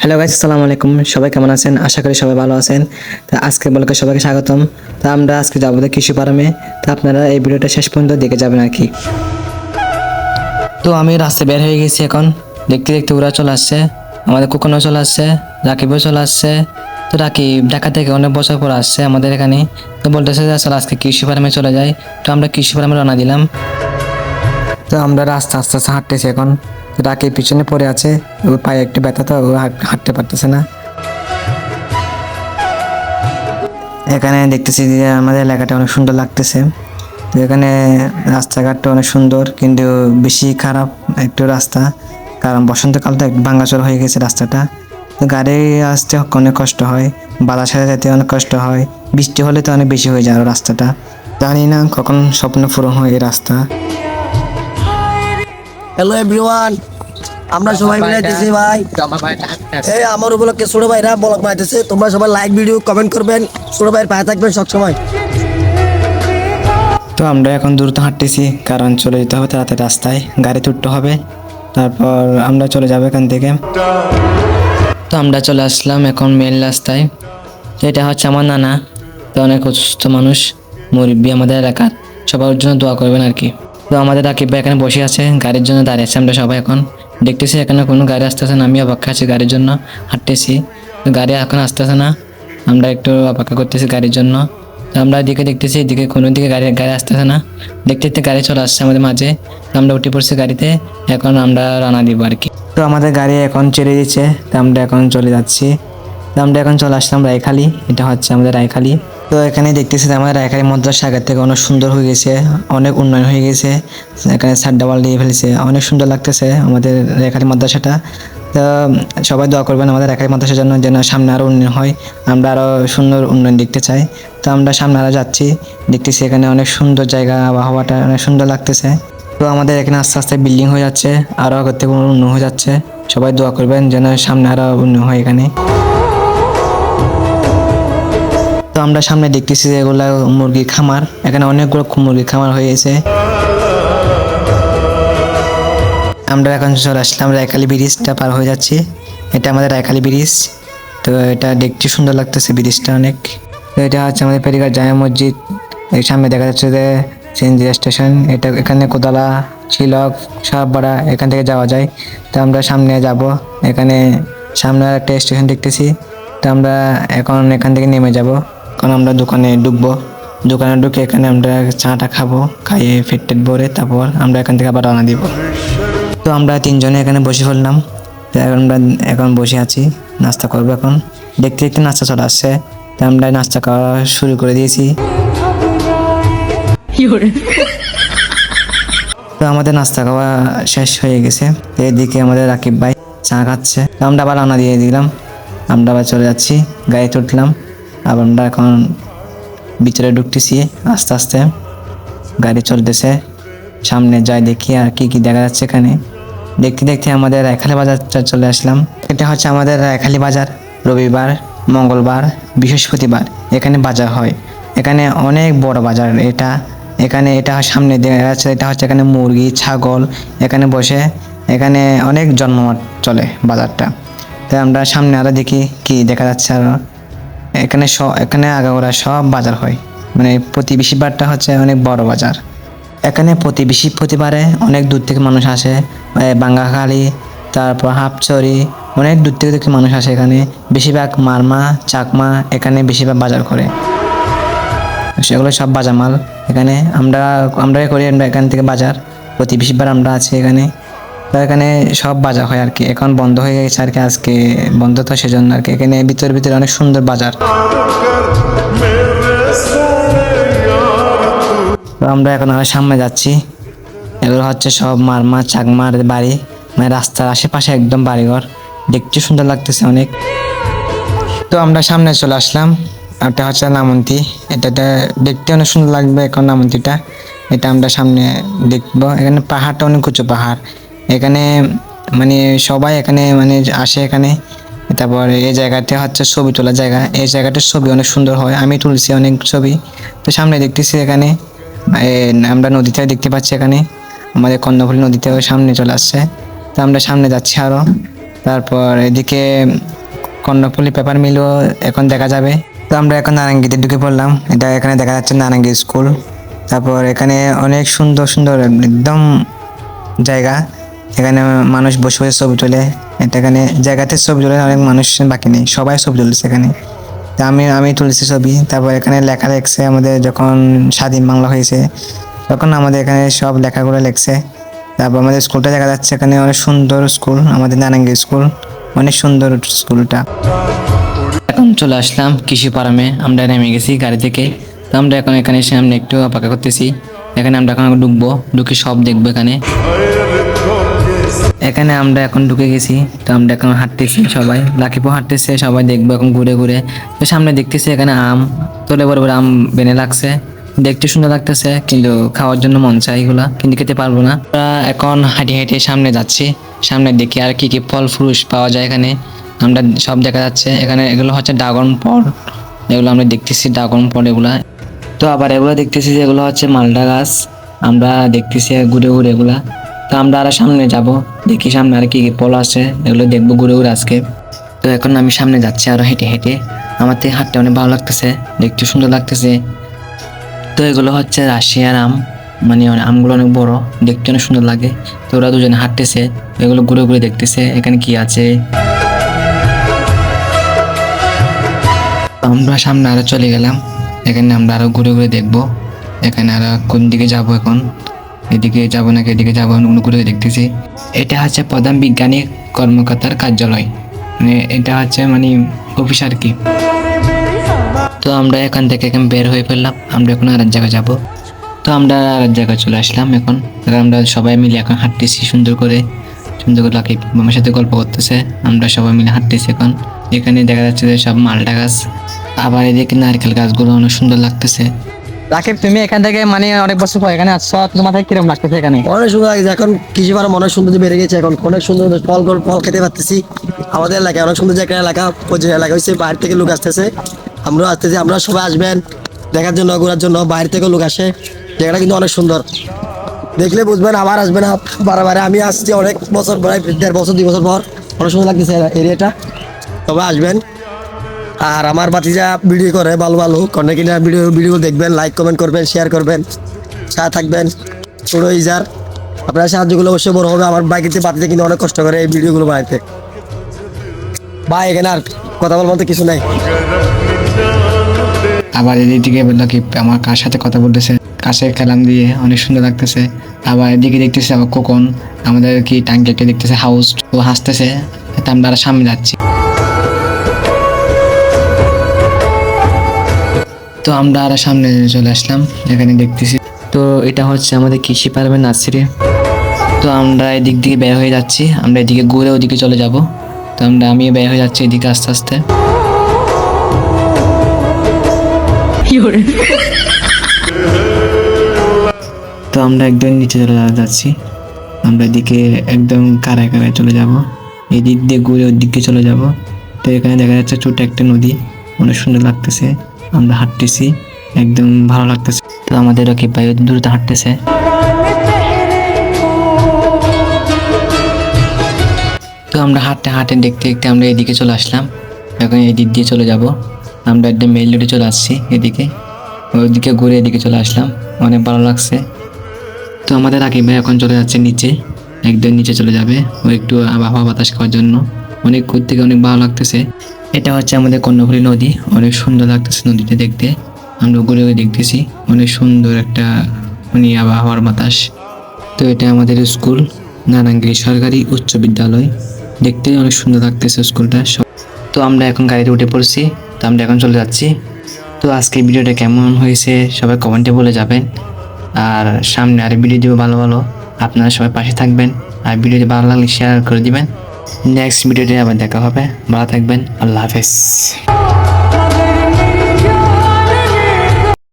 Hello guys, আসসালামু আলাইকুম। সবাই কেমন আছেন? আশা করি সবাই ভালো আছেন। তো আজকে ব্লগে সবাইকে স্বাগতম। তো আমরা আজকে যাবো কৃষি ফার্মে। তো আপনারা এই ভিডিওটা শেষ পর্যন্ত দেখে যাবেন আর কি। তো আমি রাস্তায় বের হয়ে গেছি এখন। দেখতে দেখতে ওরা চলে আসছে, আমাদের কুকুনও চলে আসছে, রাকিবও চলে আসছে। তো রাকিব ঢাকা থেকে অনেক বছর পর আসছে আমাদের এখানে। তো বলতেছে যে আসলে আজকে কৃষি ফার্মে চলে যাই। তো আমরা কৃষি ফার্মে রওনা দিলাম। তো আমরা রাস্তা আস্তে আস্তে হাঁটতেছি এখন। রাকিব পিছনে পড়ে আছে, ওর পায়ে একটু ব্যথা, তো ও হাঁটতে পারতেছে না। এখানে দেখতেছি যে আমাদের এলাকাটা অনেক সুন্দর লাগতেছে। তো এখানে রাস্তাঘাটটা অনেক সুন্দর, কিন্তু বেশি খারাপ একটু রাস্তা, কারণ বসন্তকাল তো একটু ভাঙাচোরা হয়ে গেছে রাস্তাটা। তো গাড়ি আসতে অনেক কষ্ট হয়, বাজার সাথে যেতে অনেক কষ্ট হয়, বৃষ্টি হলে তো অনেক বেশি হয়ে যায় আরো রাস্তাটা। জানি না কখন স্বপ্ন পূরণ হয় এই রাস্তা। হ্যালো এভরিওয়ান, আমরা সবাই মিলে আইতেছি ভাই। এই আমার উপলক্ষে ছোট ভাইরা ব্লগ বানাইতেছে। তোমরা সবাই লাইক ভিডিও কমেন্ট করবেন, ছোট ভাইয়ের পায়ে থাকবেন সবসময়। তো আমরা এখন দ্রুত হাঁটতেছি, কারণ চলে যেতে হবে তাড়াতাড়ি রাস্তায়, গাড়ি তুলতে হবে, তারপর আমরা চলে যাবো এখান থেকে। তো আমরা চলে আসলাম এখন মেন রাস্তায়। তো এটা হচ্ছে আমার নানা। তো অনেক অসুস্থ মানুষ, মুরব্বী আমাদের এলাকার, সবার জন্য দোয়া করবেন আর কি। তো আমাদের রাকিব ভাই এখানে বসে আছে, গাড়ির জন্য দাঁড়িয়ে আছে। আমরা সবাই এখন দেখতেছি এখানে কোনো গাড়ি আসতেছে না, আমি অপেক্ষা আছি গাড়ির জন্য, হাঁটতেছি। তো গাড়ি এখন আসতেছে না, আমরা একটু অপেক্ষা করতেছি গাড়ির জন্য। তো আমরা এদিকে দেখতেছি, এদিকে কোনো দিকে গাড়ি গাড়ি আসতেছে না। দেখতে দেখতে গাড়ি চলে আসছে আমাদের মাঝে। তো আমরা উঠে পড়ছি গাড়িতে, এখন আমরা রানা দিব আর কি। তো আমাদের গাড়ি এখন ছেড়ে দিচ্ছে, তো আমরা এখন চলে যাচ্ছি। তো আমরা এখন চলে আসলাম রায়খালী, এটা হচ্ছে আমাদের রায়খালী। তো এখানে দেখতেছি যে আমাদের রায়খালী মাদ্রাসা আগের থেকে অনেক সুন্দর হয়ে গেছে, অনেক উন্নয়ন হয়ে গেছে। এখানে সাড্ডাওয়াল দিয়ে ফেলেছে, অনেক সুন্দর লাগতেছে আমাদের রায়খালী মাদ্রাসাটা। তো সবাই দোয়া করবেন আমাদের রায়খালী মাদ্রাসার জন্য, যেন সামনে আরও উন্নয়ন হয়, আমরা আরও সুন্দর উন্নয়ন দেখতে চাই। তো আমরা সামনে আরও যাচ্ছি, দেখতেছি এখানে অনেক সুন্দর জায়গা, আবহাওয়াটা অনেক সুন্দর লাগতেছে। তো আমাদের এখানে আস্তে আস্তে বিল্ডিং হয়ে যাচ্ছে, আরও আগের থেকে উন্নয়ন হয়ে যাচ্ছে। সবাই দোয়া করবেন যেন সামনে আরও উন্নয়ন হয় এখানে। তো আমরা সামনে দেখতেছি যে এগুলা মুরগির খামার, এখানে অনেকগুলো মুরগির খামার হয়ে গেছে। আমরা এখন চলে আসলাম রায়খালী ব্রিজটা পার হয়ে যাচ্ছি, এটা আমাদের রায়খালী ব্রিজ। তো এটা দেখতে সুন্দর লাগতেছে ব্রিজটা অনেক। তো এটা হচ্ছে আমাদের ফেরিঘাট জামে মসজিদ। এর সামনে দেখা যাচ্ছে যে সিএনজি স্টেশন, এটা এখানে কোদালা, চিলক, সাহাবাড়া এখান থেকে যাওয়া যায়। তো আমরা সামনে যাব, এখানে সামনে একটা স্টেশন দেখতেছি। তো আমরা এখন এখান থেকে নেমে যাব, কারণ আমরা দোকানে ঢুকবো। দোকানে ঢুকে এখানে আমরা চাটা খাবো, খাইয়ে পেট টেট ভরে তারপর আমরা এখান থেকে আবার রওনা দিব। তো আমরা তিনজনে এখানে বসে পড়লাম। তো আমরা এখন বসে আছি, নাস্তা করবো এখন। দেখতে দেখতে নাস্তা চলে আসছে, তো আমরা নাস্তা খাওয়া শুরু করে দিয়েছি। তো আমাদের নাস্তা খাওয়া শেষ হয়ে গেছে। তো এদিকে আমাদের রাকিব ভাই চা খাচ্ছে, তো আমরা আবার রওনা দিয়ে দিলাম। আমরা আবার চলে যাচ্ছি, গাড়িতে উঠলাম। আবার আমরা এখন ভিতরে ঢুকতেছি আস্তে আস্তে, গাড়ি চলতেছে। সামনে যাই দেখি আর কি কি দেখা যাচ্ছে এখানে। দেখতে দেখতে আমাদের রায়খালী বাজার চলে আসলাম। এটা হচ্ছে আমাদের রায়খালী বাজার। রবিবার, মঙ্গলবার, বৃহস্পতিবার এখানে বাজার হয়। এখানে অনেক বড় বাজার এটা। এখানে এটা সামনে দেখা যাচ্ছে, এটা হচ্ছে এখানে মুরগি, ছাগল এখানে বসে, এখানে অনেক জনমাট চলে বাজারটা। তাই আমরা সামনে আরো দেখি কি দেখা যাচ্ছে আরো। এখানে আগাগোড়া সব বাজার হয়, মানে প্রতি বৃহস্পতিবারটা হচ্ছে অনেক বড় বাজার। এখানে প্রতি বৃহস্পতিবারে অনেক দূর থেকে মানুষ আসে, বাঙ্গাখালী, তারপর হাপচরি, অনেক দূর থেকে মানুষ আসে এখানে। বেশিরভাগ মারমা, চাকমা এখানে বেশিরভাগ বাজার করে, সেগুলো সব বাজার মাল। এখানে আমরা করি, আমরা এখান থেকে বাজার প্রতি বৃহস্পতিবার আমরা আছি এখানে। তো এখানে সব বাজার হয় আর কি। এখন বন্ধ হয়ে গেছে আর কি, আজকে বন্ধ, তো সেজন্য আর কি। এখানে ভিতরে অনেক সুন্দর বাজার। তো আমরা এখন আরো সামনে যাচ্ছি। এগুলো হচ্ছে সব মারমা, চাকমার বাড়ি, মানে রাস্তার আশেপাশে একদম বাড়িঘর, দেখতে সুন্দর লাগতেছে অনেক। তো আমরা সামনে চলে আসলাম। এটা হচ্ছে নামন্তি, এটাতে দেখতে অনেক সুন্দর লাগবে এখন নামন্তিটা। এটা আমরা সামনে দেখবো। এখানে পাহাড়টা অনেক উঁচু পাহাড়, এখানে মানে সবাই এখানে মানে আসে এখানে। তারপর এই জায়গাটা হচ্ছে ছবি তোলার জায়গা, এই জায়গাটার ছবি অনেক সুন্দর হয়, আমি তুলছি অনেক ছবি। তো সামনে দেখতেছি এখানে আমরা নদীটাও দেখতে পাচ্ছি, এখানে আমাদের কর্ণফুলী নদীতেও সামনে চলে আসছে। তো আমরা সামনে যাচ্ছি আরো। তারপর এদিকে কর্ণফুলী পেপার মিলও এখন দেখা যাবে। তো আমরা এখন নারাঙ্গীতে ঢুকে পড়লাম। এটা এখানে দেখা যাচ্ছে নারাঙ্গী স্কুল। তারপর এখানে অনেক সুন্দর সুন্দর একদম জায়গা, এখানে মানুষ বসে বসে ছবি তোলে। এটা এখানে জায়গাতে ছবি তোলে, অনেক মানুষ বাকি নেই, সবাই ছবি তুলছে এখানে। তা আমি তুলেছি ছবি। তারপর এখানে লেখা লেখছে আমাদের যখন স্বাধীন বাংলা হয়েছে তখন আমাদের এখানে সব লেখাগুলো লেখছে। তারপর আমাদের স্কুলটা দেখা যাচ্ছে, এখানে অনেক সুন্দর স্কুল, আমাদের নারাঙ্গী স্কুল, অনেক সুন্দর স্কুলটা। এখন চলে আসলাম কৃষি ফার্মে, আমরা নেমে গেছি গাড়ি থেকে। তো আমরা এখন এখানে সামনে একটু অপেক্ষা করতেছি। এখানে আমরা এখন ঢুকবো, ঢুকে সব দেখবো এখানে। এখানে আমরা এখন ঢুকে গেছি। তো আমরা এখন হাঁটতেছি, সবাই লাকিপো হাঁটতেছে, সবাই দেখবো এখন ঘুরে ঘুরে। তো সামনে দেখতেছি এখানে আম, তোলে বড় বড় আম বেনে লাগছে, দেখতে সুন্দর লাগতেছে, কিন্তু খাওয়ার জন্য মন চাই এগুলা, কিন্তু খেতে পারবো না। আমরা এখন হাঁটে হাঁটে সামনে যাচ্ছি, সামনে দেখি আর কি কি ফল ফ্রুট পাওয়া যায় এখানে। আমরা সব দেখা যাচ্ছে এখানে, এগুলো হচ্ছে ড্রাগন ফল, এগুলো আমরা দেখতেছি ড্রাগন ফল এগুলা। তো আবার এগুলো দেখতেছি যে এগুলো হচ্ছে মালটা গাছ, আমরা দেখতেছি ঘুরে ঘুরে এগুলা। তো আমরা আরো সামনে যাব, দেখি সামনে আর কি কি ফল আছে, এগুলো দেখবো ঘুরে ঘুরে আজকে। তো এখন আমি সামনে যাচ্ছি আরো হেঁটে হেঁটে, আমার থেকে হাঁটতে অনেক ভালো লাগতেছে, দেখতে সুন্দর লাগতেছে। তো এগুলো হচ্ছে রাশিয়ার আম, মানে আমগুলো অনেক বড়, দেখতে অনেক সুন্দর লাগে। তো ওরা দুজনে হাঁটতেছে, এগুলো ঘুরে ঘুরে দেখতেছে এখানে কি আছে। আমরা সামনে আরো চলে গেলাম, এখানে আমরা আরো ঘুরে ঘুরে দেখবো। এখানে আরো কোন দিকে যাব এখন, এদিকে যাবো নাকি এদিকে যাবো, ঘুরে দেখতেছি। এটা হচ্ছে প্রধান বিজ্ঞানী কর্মকর্তার কার্যালয়, মানে এটা হচ্ছে মানে অফিস আর কি। তো আমরা এখান থেকে বের হয়ে ফেললাম, আমরা এখন আর এক জায়গায় যাবো। তো আমরা আর এক জায়গায় চলে আসলাম এখন আমরা সবাই মিলে এখন হাঁটতেছি সুন্দর করে লাকি আমার সাথে গল্প করতেছে, আমরা সবাই মিলে হাঁটতেছি এখন। এখানে দেখা যাচ্ছে যে সব মালটা গাছ, আবার এদিকে নারকেল গাছগুলো অনেক সুন্দর লাগতেছে। রাকিব, তুমি এখান থেকে মানে অনেক বছর পর এখানে আসছো, তোমার থেকে কিরকম লাগতেছে এখানে? অনেক সুন্দর লাগছে, এখন কৃষি ফার্ম অনেক সুন্দর বেড়ে গেছে, এখন অনেক সুন্দর ফল খেতে পারতেছি। আমাদের এলাকায় অনেক সুন্দর একটা এলাকা, পর্যটন এলাকা হয়েছে, বাইরে থেকে লোক আসতেছে, আমরাও আসতেছি। আপনারা সবাই আসবেন দেখার জন্য, ঘোরার জন্য, বাইরে থেকে লোক আসে। জায়গাটা কিন্তু অনেক সুন্দর, দেখলে বুঝবেন, আবার আসবেন বারে। আমি আসছি অনেক বছর, প্রায় 1.5 বছর 2 বছর পর, অনেক সুন্দর লাগতেছে এরিয়াটা, তবে আসবেন। আর আমার বাতিজা ভিডিও করে ভালো ভালো কন্টেন্ট কিনা ভিডিও দেখবেন, লাইক কমেন্ট করবেন, শেয়ার করবেন, সাথে থাকবেন। ছোট ইজার আপনার সাহায্যগুলো অবশ্যই বড় হবে। আমার বাইকেতে বাতিজা কিন্তু অনেক কষ্ট করে এই ভিডিওগুলো বানাইতে। ভাই এখানে আর কথা বলার মতো কিছু নাই। আবার এদিকে বললো কি আমার কার সাথে কথা বলতেছে, কাছে কালাম দিয়ে অনেক সুন্দর লাগতেছে। আবার এদিকে দেখতেছে আবার কোকন আমাদের কি টাঙ্গিটা দেখতেছে হাউস, ও হাসতেছে। আমরা আর সামনে যাচ্ছি। তো আমরা আর সামনে চলে আসলাম, এখানে দেখতেছি। তো এটা হচ্ছে আমাদের কৃষি ফার্মের নার্সারি। তো আমরা এদিক দিকে বের হয়ে যাচ্ছি, আমরা এদিকে ঘুরে ওদিকে চলে যাব। তো আমি বের হয়ে যাচ্ছি এদিকে আস্তে আস্তে। তো আমরা একদম নিচে চলে যাচ্ছি, আমরা এদিকে একদম কারায় চলে যাব, এই দিক দিয়ে ঘুরে ওই দিকে চলে যাব। তো এখানে দেখা যাচ্ছে ছোট একটা নদী, অনেক সুন্দর লাগতেছে, আমরা হাঁটতেছি, একদম ভালো লাগতেছে। তো আমাদের রকি ভাই দ্রুত হাঁটতেছে। তো আমরা হাঁটতে হাঁটতে দেখতে দেখতে আমরা এদিকে চলে আসলাম, এখন এই দিক দিয়ে চলে যাব। আমরা একদম মেইন রোডে চলে আসছি, এদিকে ওইদিকে ঘুরে এদিকে চলে আসলাম, অনেক ভালো লাগছে। তো আমাদের রাকিব ভাই এখন চলে যাচ্ছে নিচে, একদম নিচে চলে যাবে ও একটু আবহাওয়া বাতাস খাওয়ার জন্য। অনেক ঘুর থেকে অনেক ভালো লাগতেছে। এটা হচ্ছে আমাদের কর্ণফুলী নদী, অনেক সুন্দর লাগতেছে নদীতে দেখতে, আমরা ঘুরে ঘুরে দেখতেছি, অনেক সুন্দর একটা মানে আবহাওয়ার বাতাস। তো এটা আমাদের স্কুল নারাঙ্গী সরকারি উচ্চ বিদ্যালয়, দেখতে অনেক সুন্দর লাগতেছে স্কুলটা। তো আমরা এখন গাড়িতে উঠে পড়ছি, তো আমরা এখন চলে যাচ্ছি। তো আজকে ভিডিওটা কেমন হয়েছে সবাই কমেন্টে বলে যাবেন, আর সামনে আর ভিডিও দিব ভালো ভালো, আপনারা সবাই পাশে থাকবেন, আর ভিডিওটি ভালো লাগলে শেয়ার করে দিবেন। নেক্সট ভিডিওতে আবার দেখা হবে, ভালো থাকবেন, আল্লাহ হাফেজ।